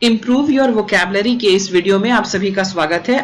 Improve your vocabulary के इस video में आप सभी का स्वागत है।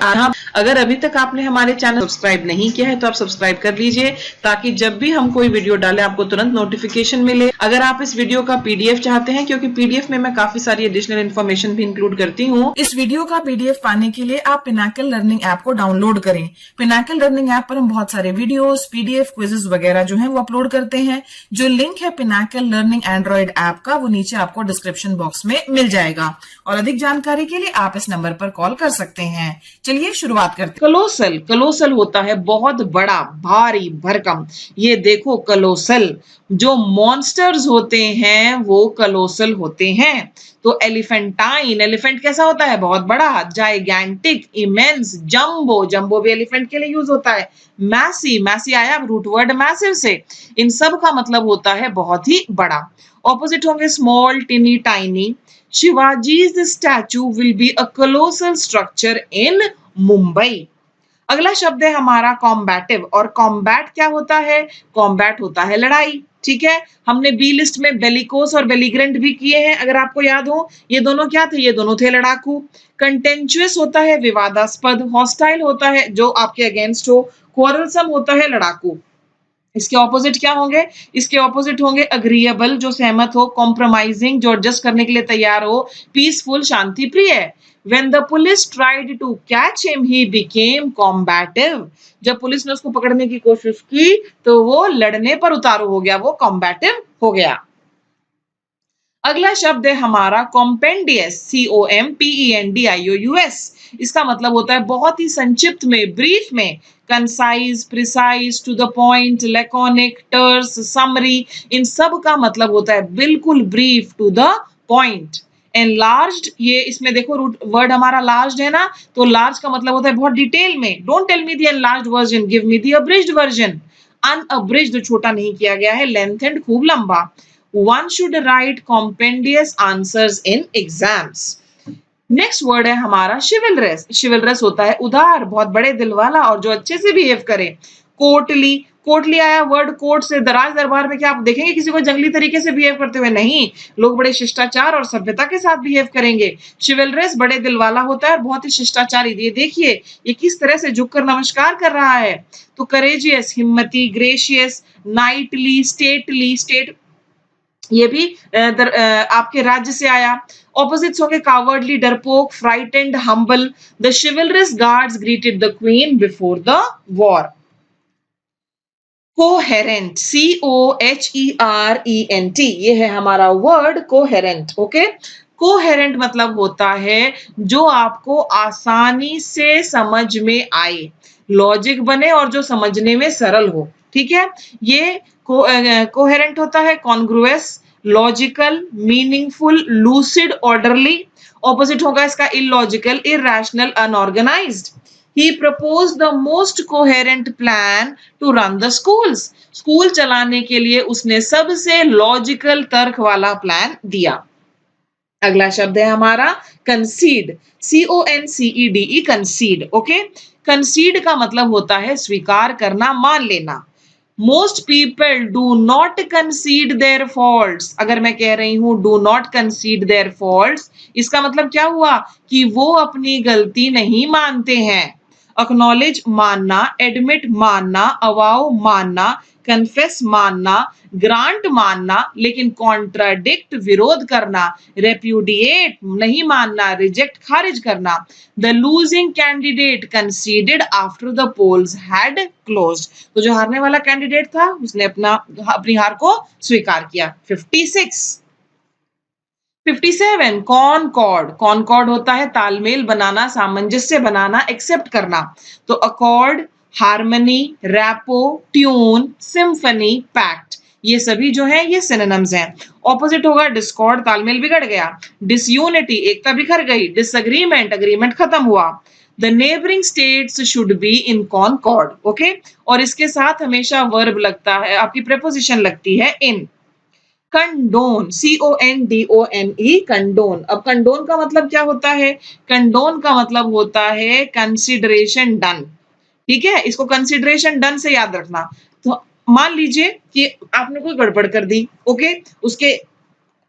अगर अभी तक आपने हमारे चैनल सब्सक्राइब नहीं किया है तो आप सब्सक्राइब कर लीजिए ताकि जब भी हम कोई वीडियो डालें आपको तुरंत नोटिफिकेशन मिले। अगर आप इस वीडियो का पीडीएफ चाहते हैं, क्योंकि पीडीएफ में मैं काफी सारी एडिशनल इन्फॉर्मेशन भी इंक्लूड करती हूँ, इस वीडियो का पीडीएफ पाने के लिए आप पिनाकल लर्निंग ऐप को डाउनलोड करें। पिनाकल लर्निंग ऐप पर हम बहुत सारे वीडियोस, पीडीएफ, क्विजेस वगैरह जो है वो अपलोड करते हैं। जो लिंक है पिनाकल लर्निंग एंड्रॉइड ऐप का वो नीचे आपको डिस्क्रिप्शन बॉक्स में मिल जाएगा और अधिक जानकारी के लिए आप इस नंबर पर कॉल कर सकते हैं। चलिए शुरुआत करते हैं। कलोसल, कलोसल होता है बहुत बड़ा, भारी, भरकम। ये देखो कलोसल, जो मॉन्स्टर्स होते हैं वो कलोसल होते हैं। तो एलिफेंटाइन, एलिफेंट कैसा होता है? बहुत बड़ा। जाइगैंटिक, इमेंस, जंबो, जंबो भी एलिफेंट के लिए यूज होता है। मैसी, मैसी आया रूट वर्ड मैसिव से। इन सब का मतलब होता है बहुत ही बड़ा। ऑपोजिट होंगे small, टिनी, tiny. Shivaji's statue will be a colossal structure in Mumbai. अगला शब्द है हमारा कॉम्बैटिव। और कॉम्बैट क्या होता है? कॉम्बैट होता है लड़ाई। ठीक है, हमने बी लिस्ट में बेलिकोस और बेलिग्रेंट भी किए हैं, अगर आपको याद हो। ये दोनों क्या थे? ये दोनों थे लड़ाकू। कंटेंचुअस होता है विवादास्पद। हॉस्टाइल होता है जो आपके अगेंस्ट हो। क्वारलसम होता है लड़ाकू। इसके ऑपोजिट क्या होंगे? इसके ऑपोजिट होंगे अग्रीएबल, जो सहमत हो। कॉम्प्रोमाइजिंग, जो एडजस्ट करने के लिए तैयार हो। पीसफुल, शांति प्रिय। When the police tried to catch him, he became combative. जब पुलिस ने उसको पकड़ने की कोशिश की तो वो लड़ने पर उतारू हो गया, वो कॉम्बैटिव हो गया। अगला शब्द है हमारा कॉम्पेंडियस, COMPENDIOUS। इसका मतलब होता है बहुत ही संक्षिप्त में, ब्रीफ में। Concise, precise, to the point, laconic, terse, summary. इन सब का मतलब होता है बिल्कुल brief, to the point. Enlarged, ये इसमें देखो रूट वर्ड हमारा लार्ज है ना, तो लार्ज का मतलब होता है बहुत डिटेल में। Don't tell me the enlarged version, give me the abridged version. Unabridged छोटा नहीं किया गया है, लेंथेंड खूब लंबा। One should write compendious answers in exams. Next word है हमारा शिवलरस। शिवलरस होता है उदार, बहुत बड़े दिल वाला और जो अच्छे से बिहेव करे। कोर्टली, कोर्टली आया वर्ड कोर्ट से। दराज दरबार में क्या आप देखेंगे किसी को जंगली तरीके से बिहेव करते हुए? नहीं, लोग बड़े शिष्टाचार और सभ्यता के साथ बिहेव करेंगे। शिवलरस बड़े दिल वाला होता है और बहुत ही शिष्टाचारी। ये देखिए ये किस तरह से झुककर नमस्कार कर रहा है। तो करेजियस, हिम्मती, ग्रेशियस, नाइटली, स्टेटली, स्टेट ये भी आपके राज्य से आया। ऑपोजिट्स होंगे कावर्डली, डरपोक, frightened, humble. The chivalrous guards greeted the queen before the war. Coherent, COHERENT, ये है हमारा वर्ड कोहेरेंट। ओके, कोहेरेंट मतलब होता है जो आपको आसानी से समझ में आए, लॉजिक बने और जो समझने में सरल हो। ठीक है, ये कोहेरेंट होता है congruous, logical, meaningful, lucid, orderly. Opposite होगा इसका illogical, irrational, unorganized. He proposed the most coherent plan to run the schools. School चलाने के लिए उसने सबसे लॉजिकल तर्क वाला प्लान दिया। अगला शब्द है हमारा कंसीड, CONCEDE, कंसीड। ओके, कंसीड का मतलब होता है स्वीकार करना, मान लेना। Most people do not concede their faults. अगर मैं कह रही हूं do not concede their faults, इसका मतलब क्या हुआ कि वो अपनी गलती नहीं मानते हैं। Acknowledge मानना, admit मानना, avow मानना, confess मानना, ग्रांट मानना, लेकिन कॉन्ट्राडिक्ट विरोध करना, रेप्यूडिएट नहीं मानना, रिजेक्ट खारिज करना। The losing candidate conceded after the polls had closed. तो जो हारने वाला कैंडिडेट था उसने अपनी हार को स्वीकार किया। 57 कॉनकॉर्ड, कॉनकॉर्ड होता है तालमेल बनाना, सामंजस्य बनाना, एक्सेप्ट करना। तो accord, harmony, rapport, tune, symphony, pact, ये सभी जो है ये सिनोनिम्स हैं। ऑपोजिट होगा डिस्कॉर्ड, तालमेल बिगड़ गया। डिसयूनिटी, एकता बिखर गई। डिसएग्रीमेंट, एग्रीमेंट खत्म हुआ। The neighbouring states should be in concord. Okay, और इसके साथ हमेशा वर्ब लगता है, आपकी प्रेपोजिशन लगती है इन। Condone, CONDONE, condone. अब कंडोन का मतलब क्या होता है? कंडोन का मतलब होता है कंसिडरेशन डन। ठीक है, इसको कंसिडरेशन डन से याद रखना। तो मान लीजिए कि आपने कोई गड़बड़ कर दी, ओके, उसके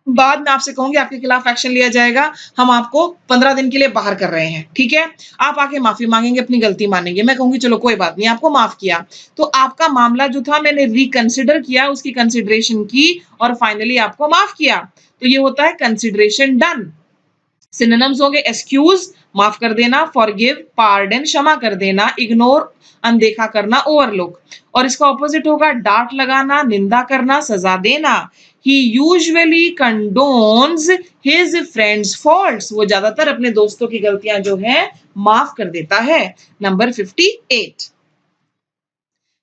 बाद में आपसे कहूँगी आपके खिलाफ एक्शन लिया जाएगा, हम आपको 15 दिन के लिए बाहर कर रहे हैं, ठीक है? आप आके माफ़ी माँगेंगे, अपनी गलती मानेंगे, मैं कहूँगी चलो कोई बात नहीं, आपको माफ़ किया। तो आपका मामला जो था मैंने रिकंसिडर किया, उसकी कंसिडरेशन की और फाइनली आपको माफ़ किया। तो ये होता है कंसिडरेशन डन। सिनोनिम्स होंगे एक्सक्यूज माफ कर देना, फॉरगिव पार्डन क्षमा कर देना, इग्नोर अनदेखा करना, ओवरलुक। और इसका ऑपोजिट होगा डांट लगाना, निंदा करना, सजा देना। ही यूजुअली कंडोन्स हिज फ्रेंड्स फॉल्ट्स, वो ज्यादातर अपने दोस्तों की गलतियां जो है माफ कर देता है। नंबर 58।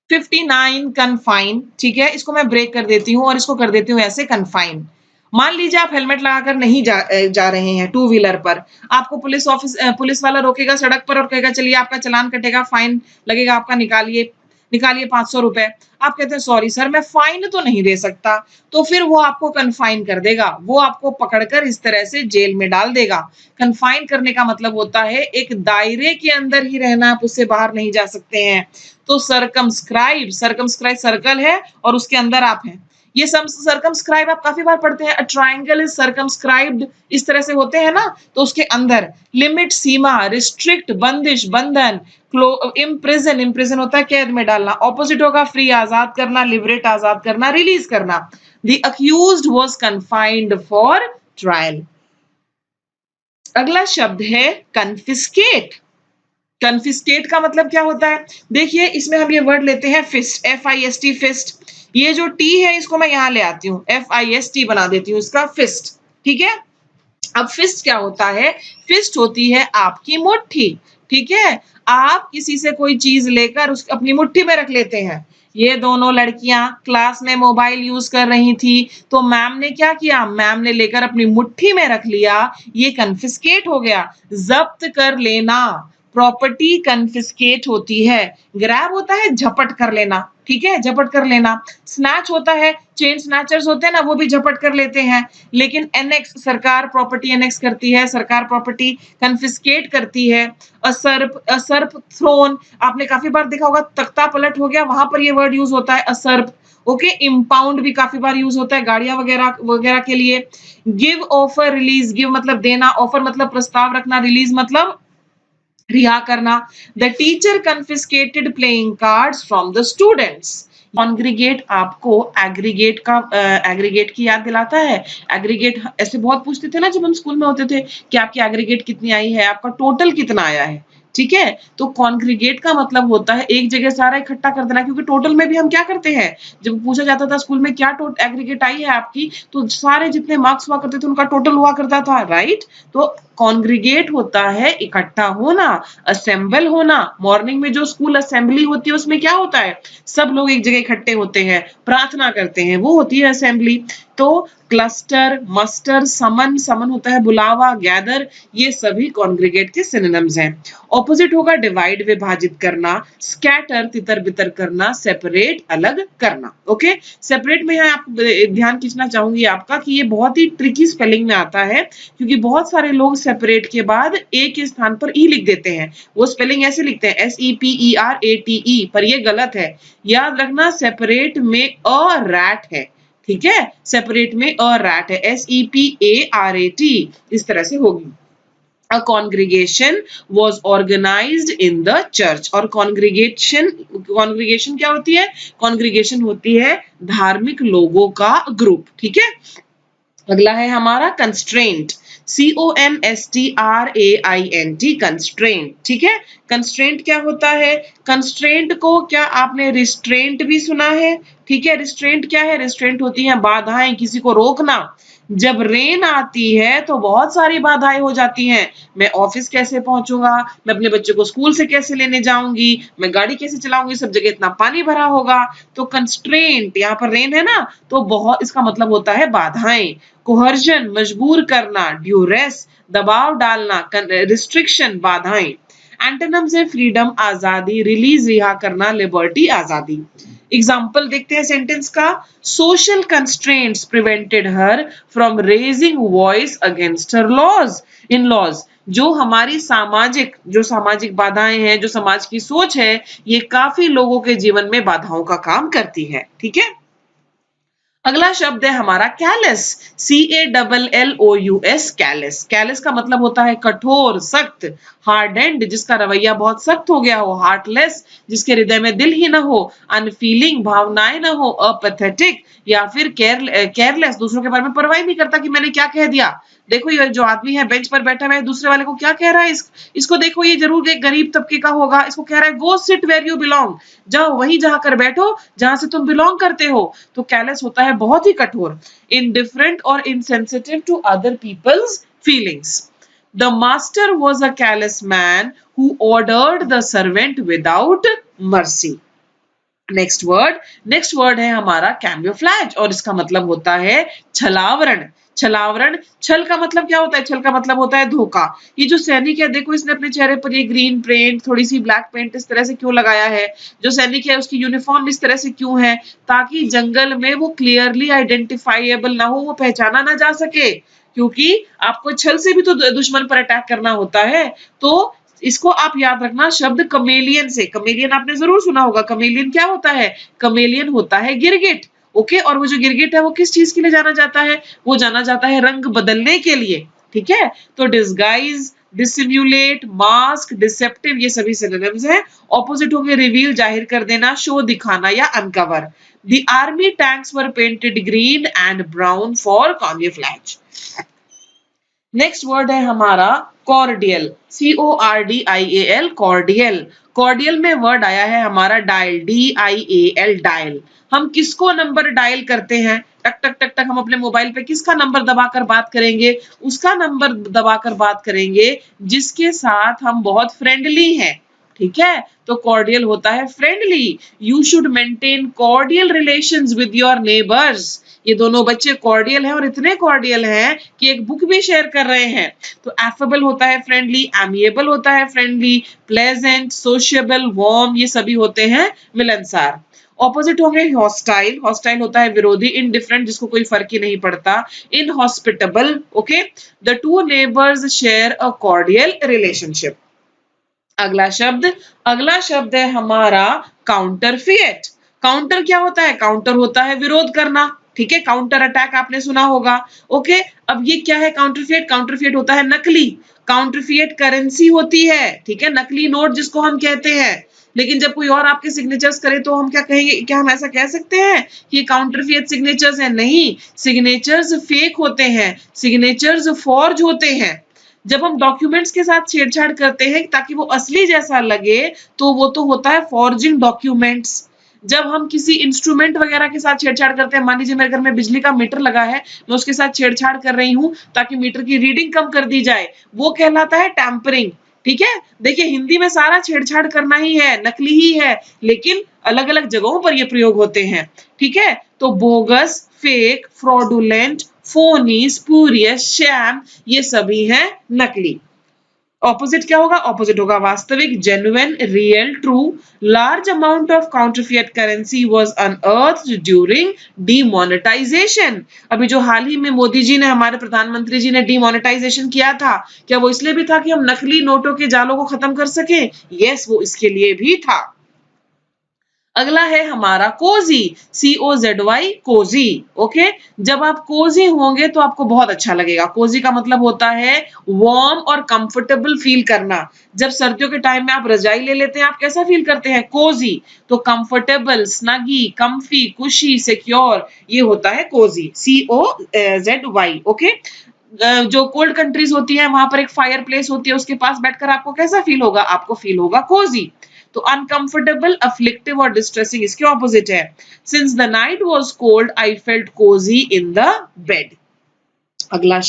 59 कन्फाइन, ठीक है, इसको मैं ब्रेक कर देती हूँ और इसको कर देती हूँ ऐसे कन्फाइन। मान लीजिए आप हेलमेट लगाकर नहीं जा रहे हैं टू व्हीलर पर, आपको पुलिस वाला रोकेगा सड़क पर और कहेगा चलिए आपका चालान कटेगा, फाइन लगेगा आपका, निकालिए निकालिए 500 रुपए। आप कहते हैं सॉरी सर मैं फाइन तो नहीं दे सकता, तो फिर वो आपको कन्फाइन कर देगा, वो आपको पकड़कर इस तरह से जेल में डाल देगा। कन्फाइन करने का मतलब होता है एक दायरे के अंदर ही रहना, आप उससे बाहर नहीं जा सकते हैं। तो सरकमस्क्राइब, सरकमस्क्राइब सर्कल है और उसके अंदर आप हैं। ये सरकमस्क्राइब आप काफी बार पढ़ते हैं, अ ट्रायंगल इज सरकमस्क्राइब्ड, इस तरह से होते हैं ना, तो उसके अंदर लिमिट सीमा, रिस्ट्रिक्ट बंदिश बंधन, इम्प्रिजन, इम्प्रिजन होता है कैद में डालना, ऑपोजिट होगा फ्री आजाद करना, लिबरेट आजाद करना, रिलीज करना। The accused was confined for trial. अगला शब्द है कन्फिस्केट। कन्फिस्केट का मतलब क्या होता है? देखिए इसमें हम ये वर्ड लेते हैं फिस्ट, FIST फिस्ट। ये जो टी है इसको मैं यहां ले आती हूँ, FIST बना देती हूँ इसका फिस्ट, ठीक है। अब फिस्ट क्या होता है? फिस्ट होती है आपकी मुट्ठी, ठीक है। आप किसी से कोई चीज लेकर उस अपनी मुट्ठी में रख लेते हैं। ये दोनों लड़कियां क्लास में मोबाइल यूज कर रही थी, तो मैम ने क्या किया? मैम ने लेकर अपनी मुट्ठी में रख लिया, ये कन्फिस्केट हो गया, जब्त कर लेना। प्रॉपर्टी कन्फिस्केट होती है। ग्रैब होता है झपट कर लेना, ठीक है, झपट कर लेना। स्नैच होता है, चेन स्नैचर्स होते हैं ना, वो भी झपट कर लेते हैं। लेकिन एनेक्स, सरकार प्रॉपर्टी एनेक्स करती है, सरकार प्रॉपर्टी कन्फिस्केट करती है। असर्प थ्रोन, आपने काफी बार देखा होगा, तख्ता पलट हो गया, वहां पर ये वर्ड यूज होता है असर्प। ओके, इम्पाउंड भी काफी बार यूज होता है गाड़ियां वगैरह वगैरह के लिए। गिव ऑफर रिलीज, गिव मतलब देना, ऑफर मतलब प्रस्ताव रखना, रिलीज मतलब रिहा करना। The teacher confiscated playing cards from the students. Congregate आपको एग्रीगेट का एग्रीगेट की याद दिलाता है। एग्रीगेट ऐसे बहुत पूछते थे ना जब हम स्कूल में होते थे कि आपकी एग्रीगेट कितनी आई है, आपका टोटल कितना आया है, ठीक है। तो कॉन्ग्रीगेट का मतलब होता है एक जगह सारा इकट्ठा कर देना, क्योंकि टोटल में भी हम क्या करते हैं, जब पूछा जाता था स्कूल में क्या एग्रीगेट आई है आपकी, तो सारे जितने मार्क्स हुआ करते थे उनका टोटल हुआ करता था, राइट। तो कॉन्ग्रीगेट होता है इकट्ठा होना, असेंबल होना। मॉर्निंग में जो स्कूल असेंबली होती है उसमें क्या होता है, सब लोग एक जगह इकट्ठे होते हैं, प्रार्थना करते हैं, वो होती है असेंबली। तो क्लस्टर, मस्टर, समन, समन होता है बुलावा, गैदर, ये सभी कॉन्ग्रीगेट के सिनोनिम्स हैं। ऑपोजिट होगा डिवाइड, विभाजित करना, स्कैटर, तितर बितर करना, सेपरेट, अलग करना। ओके, सेपरेट में यहाँ आप ध्यान खींचना चाहूंगी आपका कि ये बहुत ही ट्रिकी स्पेलिंग में आता है, क्योंकि बहुत सारे लोग सेपरेट के बाद ए के स्थान पर ई लिख देते हैं, वो स्पेलिंग ऐसे लिखते हैं SEPERATE, पर ये गलत है। याद रखना सेपरेट में अ रैट है, ठीक है, सेपरेट में अ रैट है, SEPARAT, इस तरह से होगी। A congregation was organized in the church। और कॉन्ग्रीगेशन क्या होती है? कॉन्ग्रीगेशन होती है धार्मिक लोगों का ग्रुप, ठीक है। अगला है हमारा कंस्ट्रेंट, CONSTRAINT, कंस्ट्रेंट, ठीक है। कंस्ट्रेंट क्या होता है? कंस्ट्रेंट को क्या आपने रिस्ट्रेंट भी सुना है? ठीक है, रिस्ट्रेंट क्या है? रिस्ट्रेंट होती है बाधाएं, किसी को रोकना। जब रेन आती है तो बहुत सारी बाधाएं हो जाती हैं, मैं ऑफिस कैसे पहुंचूंगा, मैं अपने बच्चे को स्कूल से कैसे लेने जाऊंगी, मैं गाड़ी कैसे चलाऊंगी, सब जगह इतना पानी भरा होगा। तो कंस्ट्रेंट, यहाँ पर रेन है ना, तो बहुत, इसका मतलब होता है बाधाएं। कोहर्जन, मजबूर करना, ड्यूरेस, दबाव डालना, रिस्ट्रिक्शन, बाधाएं। एंटोनिम्स है फ्रीडम, आजादी, रिलीज, रिहा करना, लिबर्टी, आजादी। एग्जाम्पल देखते हैं सेंटेंस का। Social constraints prevented her from raising voice against her laws in laws. जो हमारी सामाजिक बाधाएं हैं, जो समाज की सोच है, ये काफी लोगों के जीवन में बाधाओं का काम करती है, ठीक है। अगला शब्द है हमारा कैलस, CALLOUS, कैलस। कैलस का मतलब होता है कठोर, सख्त। हार्डेंड, जिसका रवैया बहुत सख्त हो गया हो। हार्टलेस, जिसके हृदय में दिल ही ना हो। अनफीलिंग, भावनाएं ना हो। अपैथेटिक, या फिर केयरलेस, दूसरों के बारे में परवाह नहीं करता कि मैंने क्या कह दिया। देखो ये जो आदमी है बेंच पर बैठा हुआ है, दूसरे वाले को क्या कह रहा है, इसको देखो, ये जरूर एक गरीब तबके का होगा। इसको कह रहा है go sit where you belong, जाओ वहीं जहां कर बैठो जहां से तुम बिलोंग करते हो। तो कैलस होता है बहुत ही कठोर। इनडिफरेंट और insensitive to other people's feelings. The master was a callous man who ordered the servant without mercy. Next word है हमारा कैम्बोफ्लेज, और इसका मतलब होता है छलावरण। छलावरण, छल का मतलब क्या होता है? छल का मतलब होता है धोखा। ये जो सैनिक है देखो, इसने अपने चेहरे पर ये ग्रीन पेंट, थोड़ी सी ब्लैक पेंट इस तरह से क्यों लगाया है? जो सैनिक है उसकी यूनिफॉर्म इस तरह से क्यों है? ताकि जंगल में वो क्लियरली आइडेंटिफाइएबल ना हो, वो पहचाना ना जा सके। क्योंकि आपको छल से भी तो दुश्मन पर अटैक करना होता है। तो इसको आप याद रखना शब्द कमेलियन से। कमेलियन आपने जरूर सुना होगा। कमेलियन क्या होता है? कमेलियन होता है गिरगिट। ओके, और वो जो गिरगिट है वो किस चीज के लिए जाना जाता है? वो जाना जाता है रंग बदलने के लिए। ठीक है, तो डिस्गाइज, डिसिम्युलेट, मास्क, डिसेप्टिव, ये सभी सिनोनिम्स हैं। ऑपोजिट होंगे रिवील, जाहिर कर देना, शो, दिखाना या uncover. The army tanks were painted green and brown for camouflage. Next word है हमारा कॉर्डियल, CORDIAL, कॉर्डियल। कॉर्डियल में वर्ड आया है हमारा डायल, DIAL, डायल। हम किसको नंबर डायल करते हैं? टक टक टक टक, हम अपने मोबाइल पे किसका नंबर दबाकर बात करेंगे? उसका नंबर दबाकर बात करेंगे जिसके साथ हम बहुत फ्रेंडली हैं। ठीक है, तो कॉर्डियल होता है friendly. You should maintain cordial relations with your neighbours. ये दोनों बच्चे कॉर्डियल हैं, और इतने कॉर्डियल हैं कि एक बुक भी शेयर कर रहे हैं। तो एफेबल होता है फ्रेंडली, एमिएबल होता है फ्रेंडली, प्लेजेंट, सोशिएबल, वार्म, ये सभी होते हैं मिलनसार। ऑपोजिट होंगे हॉस्टाइल, हॉस्टाइल होता है विरोधी, इनडिफरेंट, जिसको कोई फर्क ही नहीं पड़ता, inhospitable. Okay, the two neighbours share a cordial relationship. अगला शब्द है हमारा काउंटरफिएट। काउंटर क्या होता है? काउंटर होता है विरोध करना। ठीक है, काउंटर अटैक आपने सुना होगा। ओके, अब ये क्या है काउंटरफिएट? काउंटरफिएट होता है नकली। काउंटरफिएट करेंसी होती है। ठीक है, नकली नोट जिसको हम कहते हैं। लेकिन जब कोई और आपके सिग्नेचर्स करे तो हम क्या कहेंगे? क्या हम ऐसा कह सकते हैं कि काउंटरफिएट सिग्नेचर्स है? नहीं, सिग्नेचर्स फेक होते हैं, सिग्नेचर्स फॉर्ज होते हैं। जब हम डॉक्यूमेंट्स के साथ छेड़छाड़ करते हैं ताकि वो असली जैसा लगे, तो वो तो होता है फॉर्जिंग डॉक्यूमेंट्स। जब हम किसी इंस्ट्रूमेंट वगैरह के साथ छेड़छाड़ करते हैं, मान लीजिए मेरे घर में बिजली का मीटर लगा है, मैं उसके साथ छेड़छाड़ कर रही हूँ ताकि मीटर की रीडिंग कम कर दी जाए, वो कहलाता है टैंपरिंग। ठीक है, देखिए हिंदी में सारा छेड़छाड़ करना ही है, नकली ही है, लेकिन अलग अलग जगहों पर ये प्रयोग होते हैं। ठीक है, तो bogus, fake, fraudulent, Fani, spurious, sham, ये सभी हैं नकली। ऑपोजिट क्या होगा? ऑपोजिट होगा वास्तविक, genuine, real, true. Large amount of counterfeit currency was unearthed during demonetization. अभी जो हाल ही में मोदी जी ने, हमारे प्रधानमंत्री जी ने डीमोनेटाइजेशन किया था, क्या वो इसलिए भी था कि हम नकली नोटों के जालों को खत्म कर सके? यस, वो इसके लिए भी था। अगला है हमारा कोजी, COZY, कोजी। ओके, जब आप कोजी होंगे तो आपको बहुत अच्छा लगेगा। कोजी का मतलब होता है वार्म और कंफर्टेबल फील करना। जब सर्दियों के टाइम में आप रजाई ले लेते हैं, आप कैसा फील करते हैं? कोजी। तो कंफर्टेबल, स्नगी, कंफी, कुशी, सिक्योर, ये होता है कोजी, COZY। ओके, जो कोल्ड कंट्रीज होती है वहां पर एक फायर प्लेस होती है, उसके पास बैठकर आपको कैसा फील होगा? आपको फील होगा कोजी। तो अनकंफर्टेबल, अफ्लिक्टिव और डिस्ट्रेसिंग इसके ऑपोजिट है। Since the night was cold I felt cosy in the bed. अगला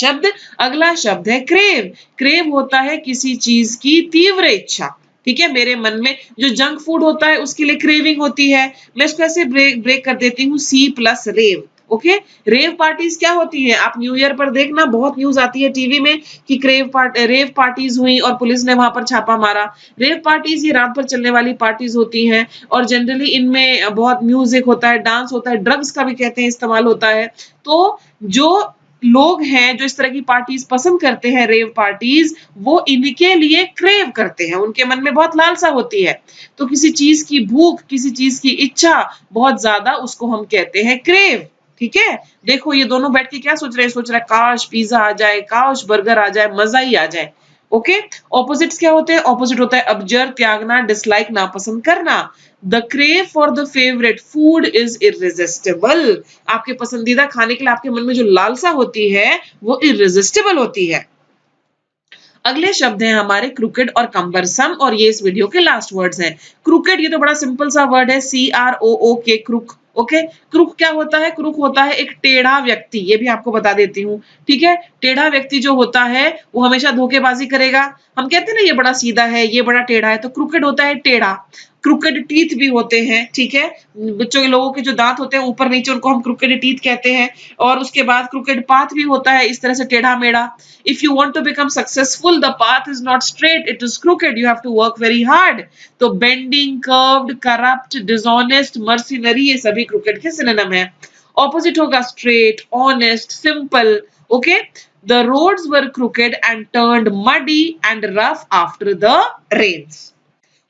शब्द है क्रेव। क्रेव होता है किसी चीज की तीव्र इच्छा। ठीक है, मेरे मन में जो जंक फूड होता है उसके लिए क्रेविंग होती है। मैं इसको ऐसे ब्रेक कर देती हूँ, C+रेव। ओके, रेव पार्टीज क्या होती है? आप न्यू ईयर पर देखना, बहुत न्यूज आती है टीवी में कि रेव पार्टीज हुई और पुलिस ने वहां पर छापा मारा। रेव पार्टीज ये रात भर चलने वाली पार्टीज होती हैं, और जनरली इनमें बहुत म्यूजिक होता है, डांस होता है, ड्रग्स का भी कहते हैं इस्तेमाल होता है। तो जो लोग हैं जो इस तरह की पार्टीज पसंद करते हैं, रेव पार्टीज, वो इनके लिए क्रेव करते हैं, उनके मन में बहुत लालसा होती है। तो किसी चीज की भूख, किसी चीज की इच्छा बहुत ज्यादा, उसको हम कहते हैं क्रेव। ठीक है, देखो ये दोनों बैठ के क्या सोच रहे हैं, सोच रहा है काश पिज्जा आ जाए, काश बर्गर आ जाए, मजा ही आ जाए। ओके, ऑपोजिट्स क्या होते हैं? ऑपोजिट होता है अब्जर, त्यागना, डिसलाइक, नापसंद करना। The crave for the favourite food is irresistible. आपके पसंदीदा खाने के लिए आपके मन में जो लालसा होती है वो इररेजिस्टिबल होती है। अगले शब्द हैं हमारे क्रूकेड और कम्बरसम, और ये इस वीडियो के लास्ट वर्ड्स हैं। क्रूकेड, ये तो बड़ा सिंपल सा वर्ड है, CROOK, क्रूक। ओके, क्रूक क्या होता है? क्रूक होता है एक टेढ़ा व्यक्ति, ये भी आपको बता देती हूँ। ठीक है, टेढ़ा व्यक्ति जो होता है वो हमेशा धोखेबाजी करेगा। हम कहते हैं ना ये बड़ा सीधा है, ये बड़ा टेढ़ा है, तो क्रूकेड होता है टेढ़ा। क्रूकेड टीथ भी होते हैं, ठीक है, बच्चों के लोगों के जो दांत होते हैं ऊपर नीचे, उनको हम क्रूकेड टीथ कहते हैं। और उसके बाद क्रूकेड पाथ भी होता है, इस तरह से टेढ़ा मेढ़ा। If you want to become successful, the path is not straight, it is crooked, you have to work very hard. तो bending, curved, corrupt, dishonest, mercenary, ये सभी क्रूकेड के सिनोनिम है। ऑपोजिट होगा straight, honest, simple. Okay, the roads were crooked and turned muddy and rough after the rains.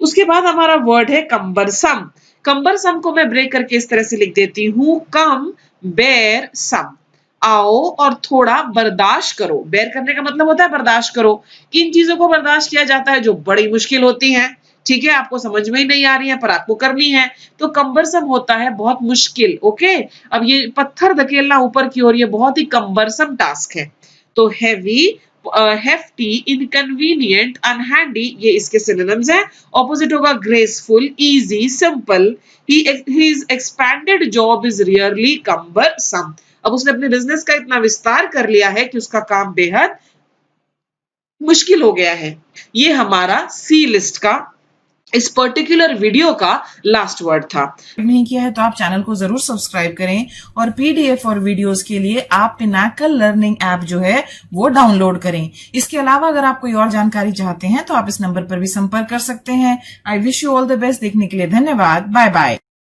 उसके बाद हमारा word है कंबरसम। कंबरसम को मैं ब्रेक करके इस तरह से लिख देती हूँ, कम बेर सम, आओ और थोड़ा बर्दाश्त करो। बेर करने का मतलब होता है बर्दाश्त करो। किन चीजों को बर्दाश्त किया जाता है? जो बड़ी मुश्किल होती हैं, ठीक है, आपको समझ में ही नहीं आ रही है पर आपको करनी है, तो कंबरसम होता है बहुत मुश्किल। ओके, अब ये पत्थर धकेलना ऊपर की ओर, ये बहुत ही कंबरसम टास्क है। तो हैवी, hefty, inconvenient, unhandy, ये इसके synonyms हैं। Opposite होगा graceful, easy, simple. His expanded job is rarely cumbersome. अब उसने अपने बिजनेस का इतना विस्तार कर लिया है कि उसका काम बेहद मुश्किल हो गया है। ये हमारा सी लिस्ट का इस पर्टिकुलर वीडियो का लास्ट वर्ड था। नहीं किया है तो आप चैनल को जरूर सब्सक्राइब करें, और पीडीएफ और वीडियोस के लिए आप पिनाकल लर्निंग ऐप जो है वो डाउनलोड करें। इसके अलावा अगर आप कोई और जानकारी चाहते हैं तो आप इस नंबर पर भी संपर्क कर सकते हैं। I wish you all the best. देखने के लिए धन्यवाद। Bye bye.